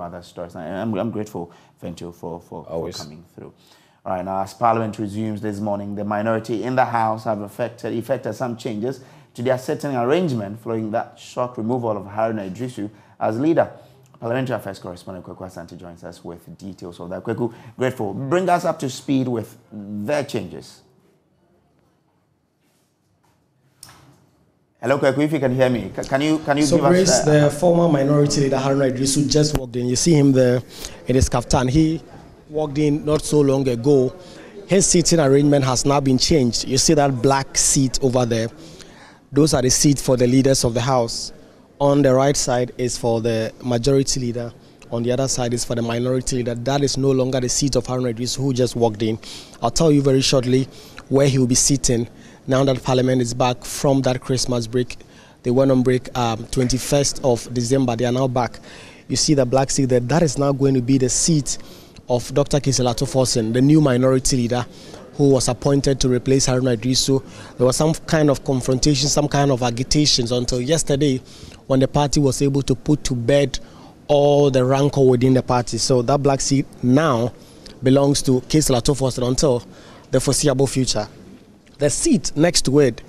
other stories. I'm grateful, Ventio, for coming through. All right, now as Parliament resumes this morning, the minority in the House have effected some changes to their setting arrangement following that shock removal of Haruna Idrisu as leader. Parliamentary Affairs correspondent Kweku Asante joins us with details of that. Kweku, grateful. Bring us up to speed with their changes. Hello, Kweku, if you can hear me. Can you give Grace, us... the former minority leader Haruna Idrisu just walked in. You see him there in his kaftan. He walked in not so long ago. His seating arrangement has now been changed. You see that black seat over there. Those are the seats for the leaders of the House. On the right side is for the majority leader. On the other side is for the minority leader. That is no longer the seat of Haruna Idrisu, who just walked in. I'll tell you very shortly where he will be sitting now that Parliament is back from that Christmas break. They went on break 21st of December. They are now back. You see the black seat there. That is now going to be the seat of Dr. Kiselato Forsen, the new minority leader who was appointed to replace Haruna Idrisu. There was some kind of confrontation, some kind of agitations until yesterday when the party was able to put to bed all the rancor within the party. So that black seat now belongs to Kiselato Forsen until the foreseeable future. The seat next to it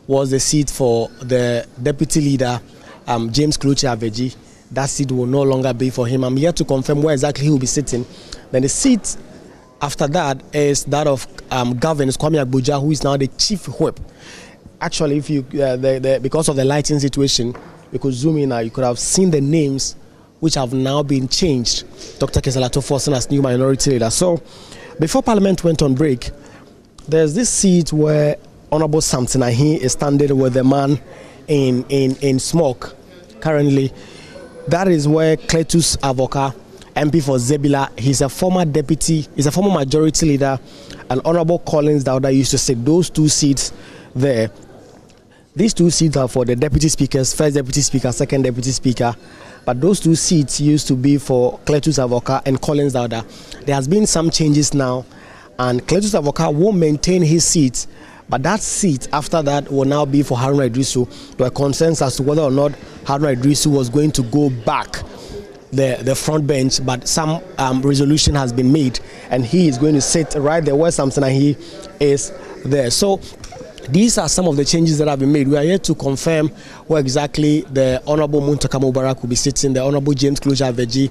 was the seat for the deputy leader, James Kluchi Aveji. That seat will no longer be for him. I'm here to confirm where exactly he will be sitting. Then the seat after that is that of Governor Kwame Agboja, who is now the chief whip. Actually, if you because of the lighting situation, you could zoom in now, you could have seen the names which have now been changed. Dr. Kiselato Forsen as new minority leader. So, before Parliament went on break, there's this seat where Honorable Samson Ahi is standing with the man in smoke currently. That is where Cletus Avoka, MP for Zebila, he's a former majority leader, and Honorable Collins Dauda used to sit. Those two seats there. These two seats are for the deputy speakers, first deputy speaker, second deputy speaker. But those two seats used to be for Cletus Avoka and Collins Dauda. There has been some changes now, and Cletus Avoka will maintain his seat, but that seat after that will now be for Haruna Idrisu. There were concerns as to whether or not Haruna Idrisu was going to go back the front bench, but some resolution has been made, and he is going to sit right there where Samson Ahi is there. So these are some of the changes that have been made. We are here to confirm where exactly the Honorable Muntaka Mubarak will be sitting, the Honorable James Kluja Aveji.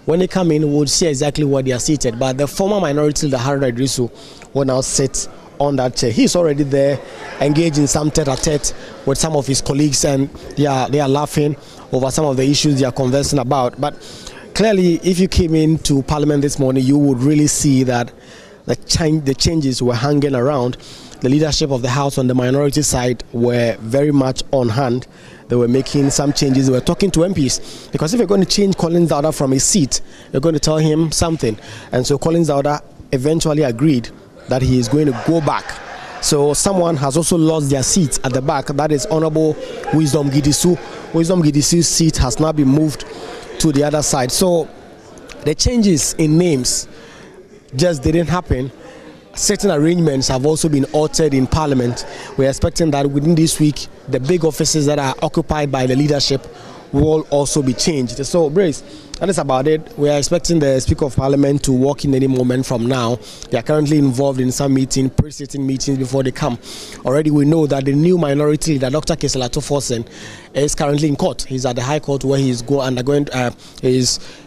When they come in, we'll see exactly where they are seated. But the former minority leader, Haruna Idrisu, will now sit on that chair. He's already there, engaged in some tete-a-tete with some of his colleagues, and they are laughing over some of the issues they are conversing about. But clearly, if you came into Parliament this morning, you would really see that the changes were hanging around. The leadership of the House on the minority side were very much on hand. They were making some changes. They were talking to MPs, because if you're going to change Collins Dauda from his seat, you're going to tell him something. And so Collins Dauda eventually agreed that he is going to go back. So someone has also lost their seat at the back. That is Honorable Wisdom Gidisu. Wisdom Gidisu's seat has now been moved to the other side. So the changes in names just didn't happen. Certain arrangements have also been altered in Parliament. We're expecting that within this week, the big offices that are occupied by the leadership will also be changed. So, Brace, that is about it. We are expecting the Speaker of Parliament to walk in any moment from now. They are currently involved in some pre-sitting meetings before they come. Already we know that the new minority leader, Dr. Kiselato Forsen, is currently in court. He's at the High Court where he's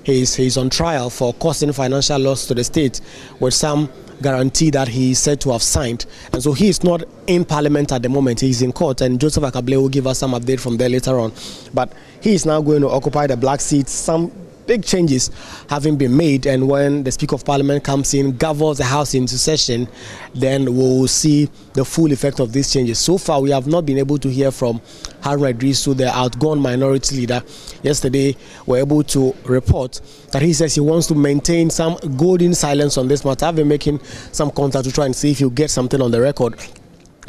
he's on trial for causing financial loss to the state with some guarantee that he is said to have signed. And so he is not in Parliament at the moment. He's in court, and Joseph Akable will give us some update from there later on. But he is now going to occupy the black seat. Some big changes having been made, and when the Speaker of Parliament comes in, governs the House into session, then we'll see the full effect of these changes. So far, we have not been able to hear from Haruna Idrisu, the outgone minority leader. Yesterday, we were able to report that he says he wants to maintain some golden silence on this matter. I've been making some contact to try and see if he'll get something on the record.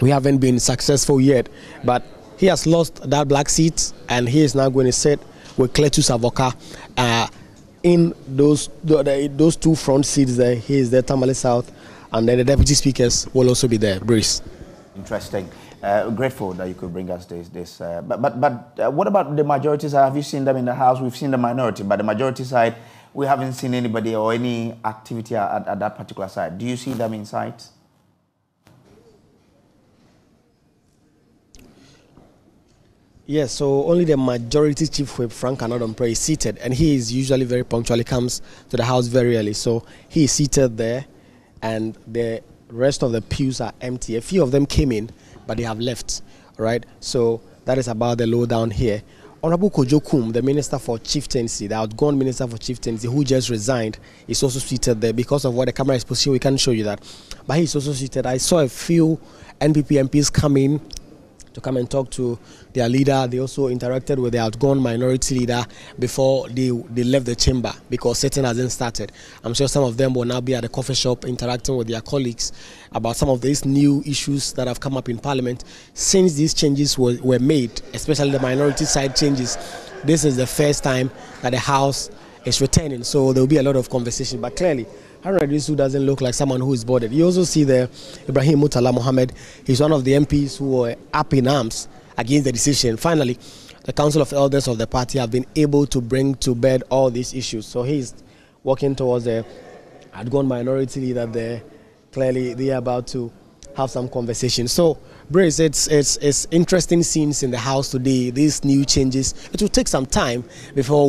We haven't been successful yet, but he has lost that black seat, and he is now going to sit with Cletus Avoka in those two front seats there. He is there, Tamale South, and then the deputy speakers will also be there. Bruce. Interesting. Grateful that you could bring us this. But what about the majority side? Have you seen them in the House? We've seen the minority, but the majority side, we haven't seen anybody or any activity at that particular site. Do you see them in sight? Yes, so only the majority chief whip, Frank Anodompre, is seated, and he is usually very punctual. He comes to the house very early, so he is seated there, and the rest of the pews are empty. A few of them came in, but they have left, right? So that is about the lowdown here. Honorable Kojo Kum, the Minister for Chieftaincy, the outgone Minister for Chieftaincy, who just resigned, is also seated there. Because of what the camera is positioning, we can't show you that. But he's also seated. I saw a few NPP MPs come in to come and talk to their leader. They also interacted with the outgone minority leader before they left the chamber, because sitting hasn't started. I'm sure some of them will now be at the coffee shop interacting with their colleagues about some of these new issues that have come up in Parliament since these changes were made, especially the minority side changes. This is the first time that the House is returning, so there will be a lot of conversation. But clearly, Harun Idrisu doesn't look like someone who is bothered. You also see there Ibrahim Murtala Mohammed. He's one of the MPs who were up in arms against the decision. Finally, the Council of Elders of the party have been able to bring to bed all these issues. So he's walking towards the outgone minority leader there. Clearly, they are about to have some conversation. So, Brace, it's interesting scenes in the House today. These new changes. It will take some time before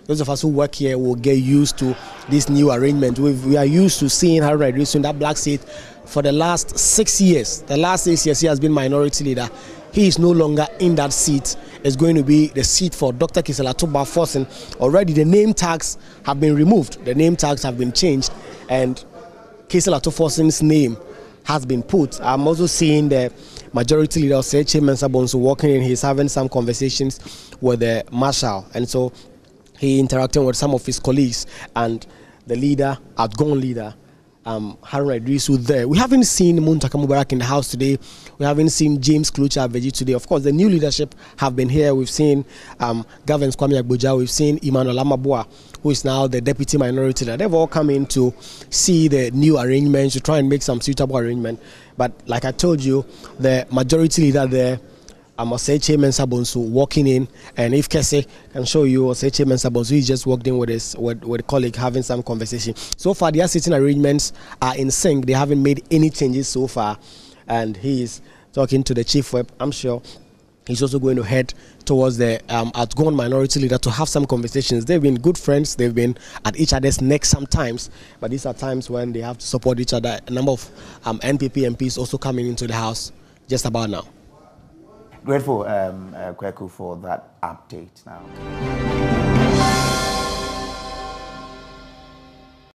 those of us who work here will get used to this new arrangement. We are used to seeing Harun Idrisu in that black seat for the last 6 years. The last 6 years he has been minority leader. He is no longer in that seat. It's going to be the seat for Dr. Kisela Forson. Already the name tags have been removed. The name tags have been changed, and Kisela Forson's name has been put. I'm also seeing the majority leader, Seche Mensah-Bonsu, walking in. He's having some conversations with the marshal, and so he interacting with some of his colleagues and the leader, outgone leader, Harun Idrisu there. We haven't seen Muntaka Mubarak in the House today. We haven't seen James Klucha Aveji today. Of course, the new leadership have been here. We've seen Gavin Kwame Agboja. We've seen Emmanuel Amabua, who is now the deputy minority leader. They've all come in to see the new arrangements, to try and make some suitable arrangement. But like I told you, the majority leader there, Seche Mensah-Bonsu, walking in, and if Kese can show you, Seche Mensah-Bonsu, he just walked in with a colleague having some conversation. So far, their sitting arrangements are in sync. They haven't made any changes so far, and he is talking to the chief whip. I'm sure he's also going to head towards the outgone minority leader to have some conversations. They've been good friends. They've been at each other's neck sometimes, but these are times when they have to support each other. A number of NPP MPs also coming into the House just about now. Grateful, Kweku, for that update now.